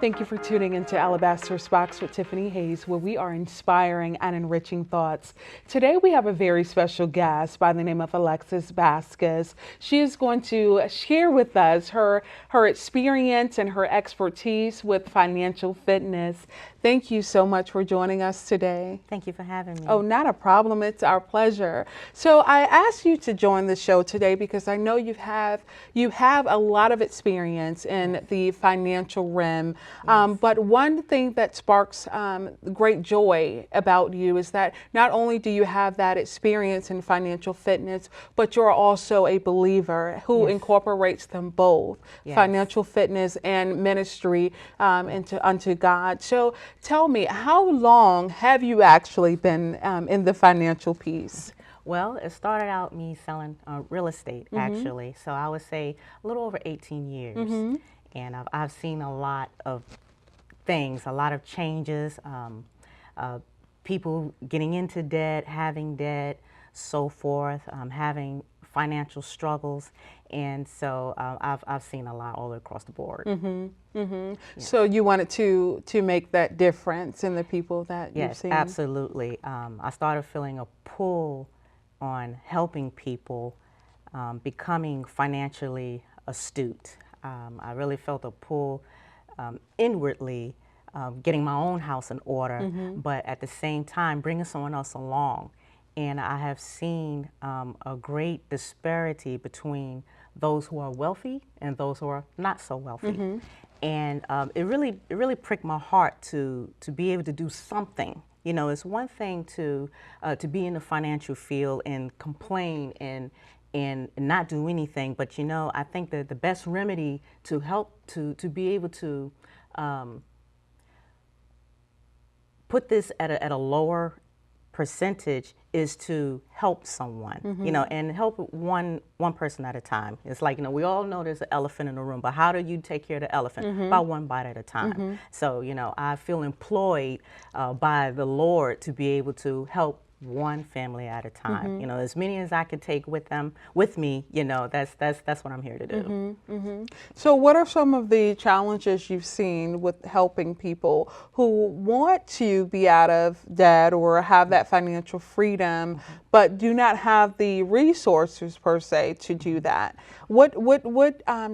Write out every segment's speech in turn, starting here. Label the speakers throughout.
Speaker 1: Thank you for tuning into Alabaster Box with Tiffany Hayes, where we are inspiring and enriching thoughts. Today we have a very special guest by the name of Alexis Bascus. She is going to share with us her experience and her expertise with financial fitness. Thank you so much for joining us today.
Speaker 2: Thank you for having me.
Speaker 1: Oh, not a problem. It's our pleasure. So I asked you to join the show today because I know you have a lot of experience in the financial realm. But one thing that sparks great joy about you is that not only do you have that experience in financial fitness, but you're also a believer who incorporates them both, financial fitness and ministry unto God. So tell me, how long have you actually been in the financial piece?
Speaker 2: Well, it started out me selling real estate, actually. So I would say a little over 18 years. And I've seen a lot of things, a lot of changes, people getting into debt, having debt, so forth, having financial struggles. And so I've seen a lot all across the board.
Speaker 1: So you wanted to make that difference in the people that you've seen?
Speaker 2: Yes, absolutely. I started feeling a pull on helping people becoming financially astute. I really felt a pull inwardly, getting my own house in order, but at the same time bringing someone else along. And I have seen a great disparity between those who are wealthy and those who are not so wealthy. And it really pricked my heart to be able to do something. You know, it's one thing to be in the financial field and complain and not do anything, but you know, I think that the best remedy to help to be able to put this at a lower percentage is to help someone, you know, and help one person at a time. It's like, you know, we all know there's an elephant in the room, but how do you take care of the elephant? By one bite at a time. So, you know, I feel employed by the Lord to be able to help one family at a time. You know, as many as I could take with me, you know, that's what I'm here to do.
Speaker 1: So what are some of the challenges you've seen with helping people who want to be out of debt or have that financial freedom, but do not have the resources per se to do that? What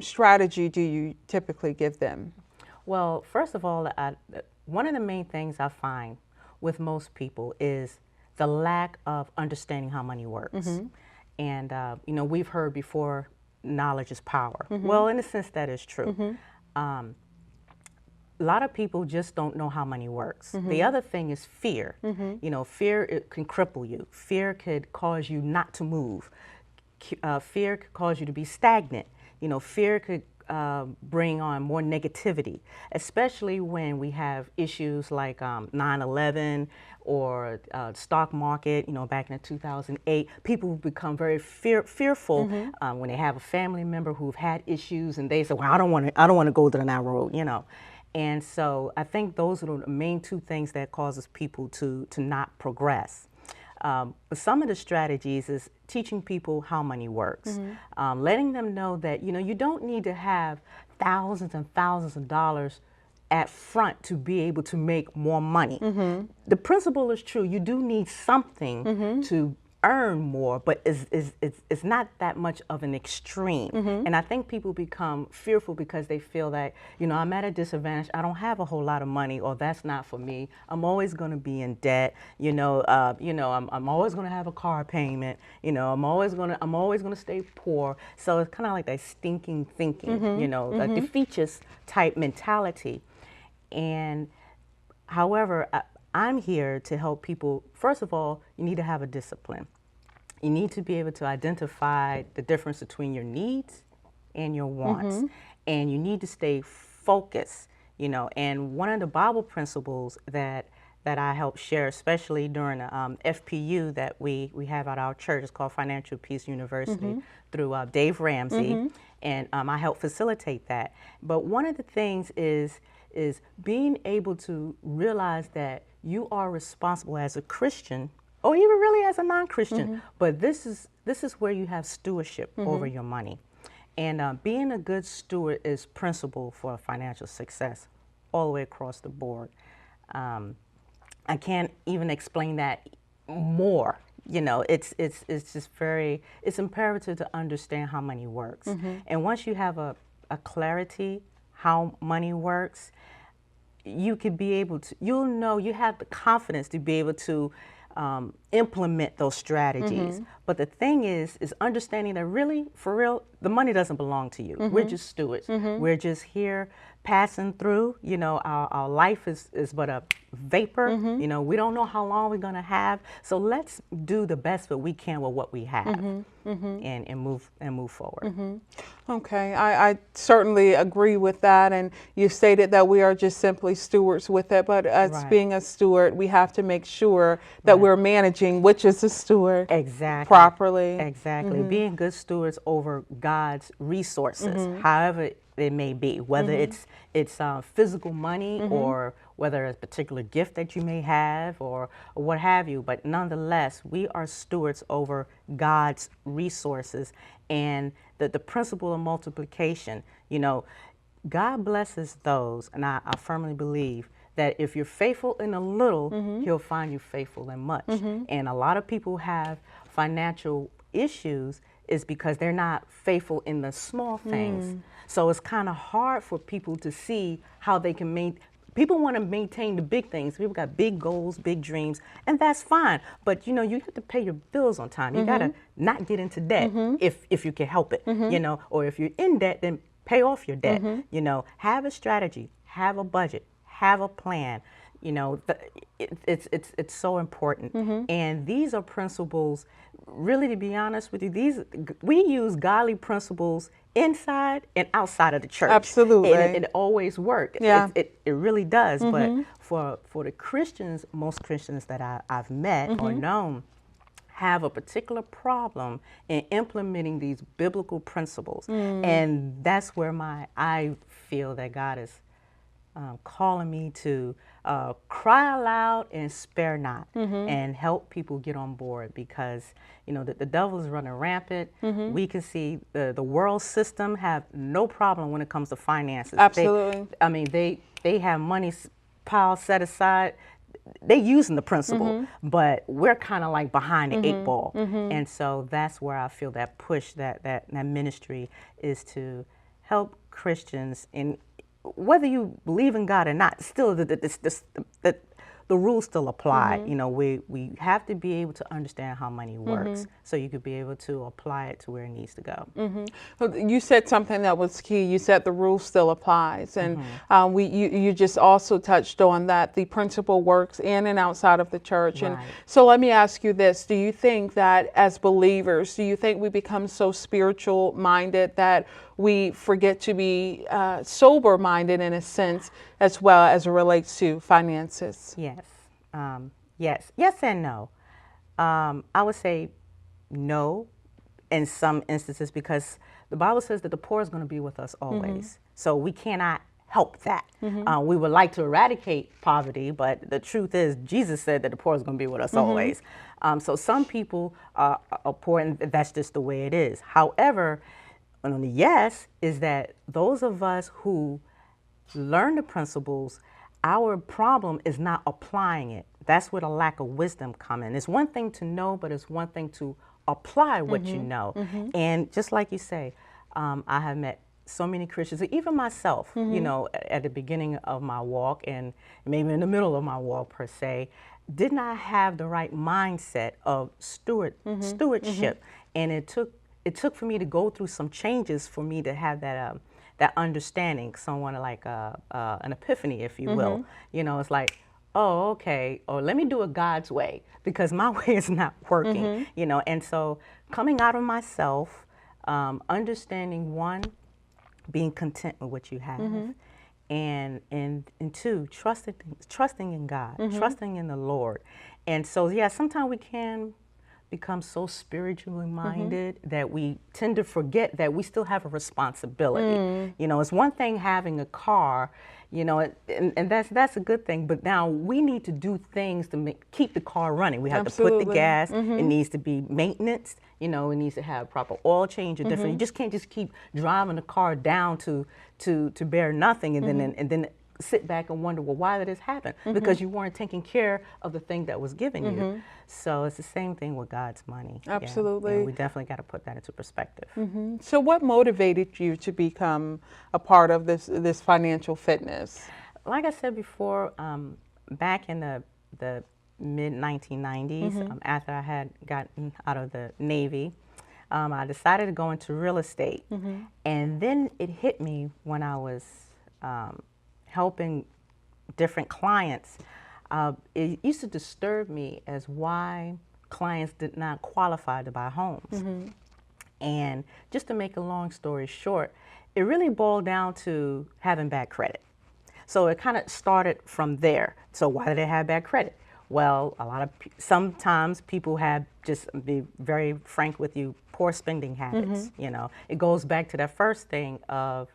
Speaker 1: strategy do you typically give them?
Speaker 2: Well, first of all, one of the main things I find with most people is the lack of understanding how money works. And, you know, we've heard before, knowledge is power. Well, in a sense, that is true. A lot of people just don't know how money works. The other thing is fear. You know, fear, it can cripple you. Fear could cause you not to move. Fear could cause you to be stagnant. You know, fear could bring on more negativity, especially when we have issues like 9/11 or stock market. You know, back in 2008, people become very fearful when they have a family member who've had issues, and they say, "Well, I don't want to go down that road," you know. And so I think those are the main two things that causes people to not progress. Some of the strategies is teaching people how money works, letting them know that, you know, you don't need to have thousands and thousands of dollars at front to be able to make more money. The principle is true. You do need something to earn more, but it's not that much of an extreme. And I think people become fearful because they feel that, you know, I'm at a disadvantage. I don't have a whole lot of money, or that's not for me. I'm always going to be in debt. I'm always going to have a car payment. You know, I'm always going to stay poor. So it's kind of like that stinking thinking, you know, a defeatist type mentality. And however, I'm here to help people. First of all, you need to have a discipline. You need to be able to identify the difference between your needs and your wants. And you need to stay focused, you know. And one of the Bible principles that that I help share, especially during the FPU that we have at our church. It's called Financial Peace University through Dave Ramsey, and I help facilitate that. But one of the things is being able to realize that you are responsible as a Christian, or even really as a non-Christian, but this is where you have stewardship over your money. And being a good steward is principal for financial success all the way across the board. I can't even explain that more. You know, it's just it's imperative to understand how money works. And once you have a clarity how money works, you could be able to, you'll know, you have the confidence to be able to implement those strategies. But the thing is understanding that really, for real, the money doesn't belong to you. We're just stewards. We're just here passing through. You know, our life is but a vapor. You know, we don't know how long we're going to have. So let's do the best that we can with what we have and move forward.
Speaker 1: Okay, I certainly agree with that. And you stated that we are just simply stewards with it. But as being a steward, we have to make sure that we're managing, which is a steward, properly.
Speaker 2: Exactly. Being good stewards over God's resources, however it may be, whether it's physical money or whether it's a particular gift that you may have or what have you. But nonetheless, we are stewards over God's resources. And the principle of multiplication, you know, God blesses those, and I firmly believe that if you're faithful in a little, He'll find you faithful in much. And a lot of people have financial issues is because they're not faithful in the small things. So it's kind of hard for people to see how they can people want to maintain the big things. People got big goals, big dreams, and that's fine. But you know, you have to pay your bills on time. You gotta not get into debt if you can help it. You know, or if you're in debt, then pay off your debt. You know, have a strategy, have a budget, have a plan. You know, it's so important. And these are principles, really, to be honest with you, we use godly principles inside and outside of the church.
Speaker 1: Absolutely.
Speaker 2: And it always works.
Speaker 1: Yeah.
Speaker 2: It really does. But for the Christians, most Christians that I've met or known have a particular problem in implementing these biblical principles. And that's where I feel that God is calling me to cry aloud and spare not, and help people get on board, because you know the devil is running rampant. We can see the world system have no problem when it comes to finances.
Speaker 1: Absolutely.
Speaker 2: They have money piled set aside. They using the principle, but we're kind of like behind the eight ball. And so that's where I feel that push, that ministry is to help Christians, in whether you believe in God or not, still the rules still apply. You know, we have to be able to understand how money works, so you could be able to apply it to where it needs to go.
Speaker 1: Well, you said something that was key. You said the rule still applies, and you just also touched on that the principle works in and outside of the church. And so let me ask you this: do you think that as believers, do you think we become so spiritual minded that we forget to be sober minded in a sense, as well as it relates to finances?
Speaker 2: Yes and no. I would say no in some instances, because the Bible says that the poor is going to be with us always. So we cannot help that. We would like to eradicate poverty, but the truth is Jesus said that the poor is going to be with us always. So some people are poor, and that's just the way it is. However, on the yes is that those of us who learn the principles, our problem is not applying it. That's where the lack of wisdom comes in. It's one thing to know, but it's one thing to apply what you know. And just like you say, I have met so many Christians, even myself, you know, at the beginning of my walk and maybe in the middle of my walk per se, did not have the right mindset of stewardship. And it took for me to go through some changes for me to have that understanding, someone like an epiphany, if you will. You know, it's like, oh, okay, or let me do it God's way, because my way is not working, you know. And so coming out of myself, understanding, one, being content with what you have, and two, trusting in God, trusting in the Lord. And so, yeah, sometimes we can become so spiritually minded that we tend to forget that we still have a responsibility. You know, it's one thing having a car, you know, and that's a good thing, but now we need to do things to keep the car running. We have to put the gas, it needs to be maintenance, you know, it needs to have proper oil change or different. You just can't just keep driving the car down to bear nothing and then sit back and wonder, well, why did this happen? Because you weren't taking care of the thing that was given you. So it's the same thing with God's money.
Speaker 1: Absolutely.
Speaker 2: Yeah, we definitely got to put that into perspective.
Speaker 1: So what motivated you to become a part of this financial fitness?
Speaker 2: Like I said before, back in the mid-1990s, after I had gotten out of the Navy, I decided to go into real estate. And then it hit me when I was helping different clients. It used to disturb me as why clients did not qualify to buy homes. And just to make a long story short, it really boiled down to having bad credit. So it kind of started from there. So why did they have bad credit? Well, sometimes people have, just be very frank with you, poor spending habits. You know, it goes back to that first thing of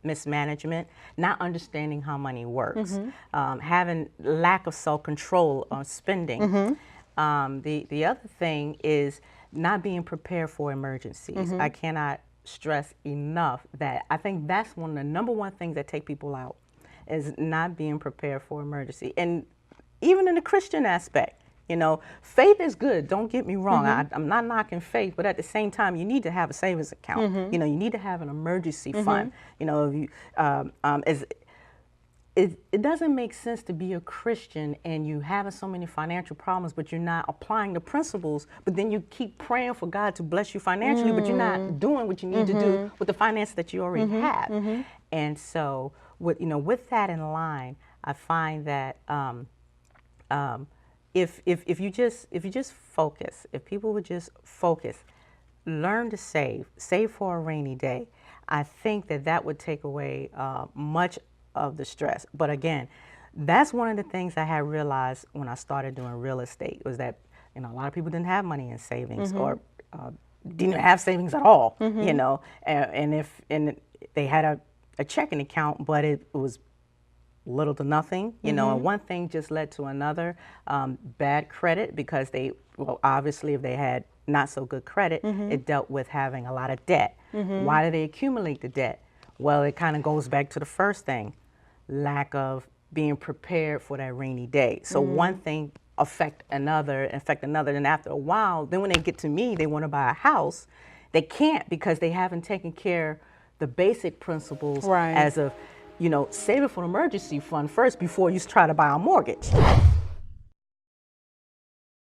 Speaker 2: mismanagement, not understanding how money works, having lack of self-control on spending. The other thing is not being prepared for emergencies. I cannot stress enough that I think that's one of the number one things that take people out, is not being prepared for emergency. And even in the Christian aspect, you know, faith is good, don't get me wrong. I'm not knocking faith, but at the same time, you need to have a savings account. You know, you need to have an emergency fund. You know, it doesn't make sense to be a Christian and you having so many financial problems, but you're not applying the principles, but then you keep praying for God to bless you financially, but you're not doing what you need to do with the finances that you already have. And so, with that in line, I find that if you just focus, if people would just focus, learn to save for a rainy day, I think that would take away much of the stress. But again, that's one of the things I had realized when I started doing real estate, was that, you know, a lot of people didn't have money in savings or didn't have savings at all, you know, and they had a checking account, but it was little to nothing, you know, and one thing just led to another. Bad credit, because obviously if they had not so good credit, it dealt with having a lot of debt. Why did they accumulate the debt? Well, it kind of goes back to the first thing, lack of being prepared for that rainy day. So one thing affect another, and after a while, then when they get to me, they want to buy a house. They can't, because they haven't taken care the basic principles as of, you know, saving for an emergency fund first before you try to buy a mortgage.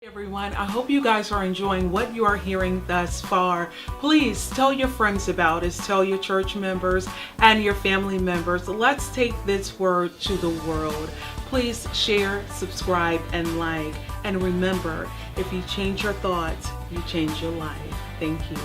Speaker 1: Everyone, I hope you guys are enjoying what you are hearing thus far. Please tell your friends about us, tell your church members and your family members. Let's take this word to the world. Please share, subscribe, and like. And remember, if you change your thoughts, you change your life. Thank you.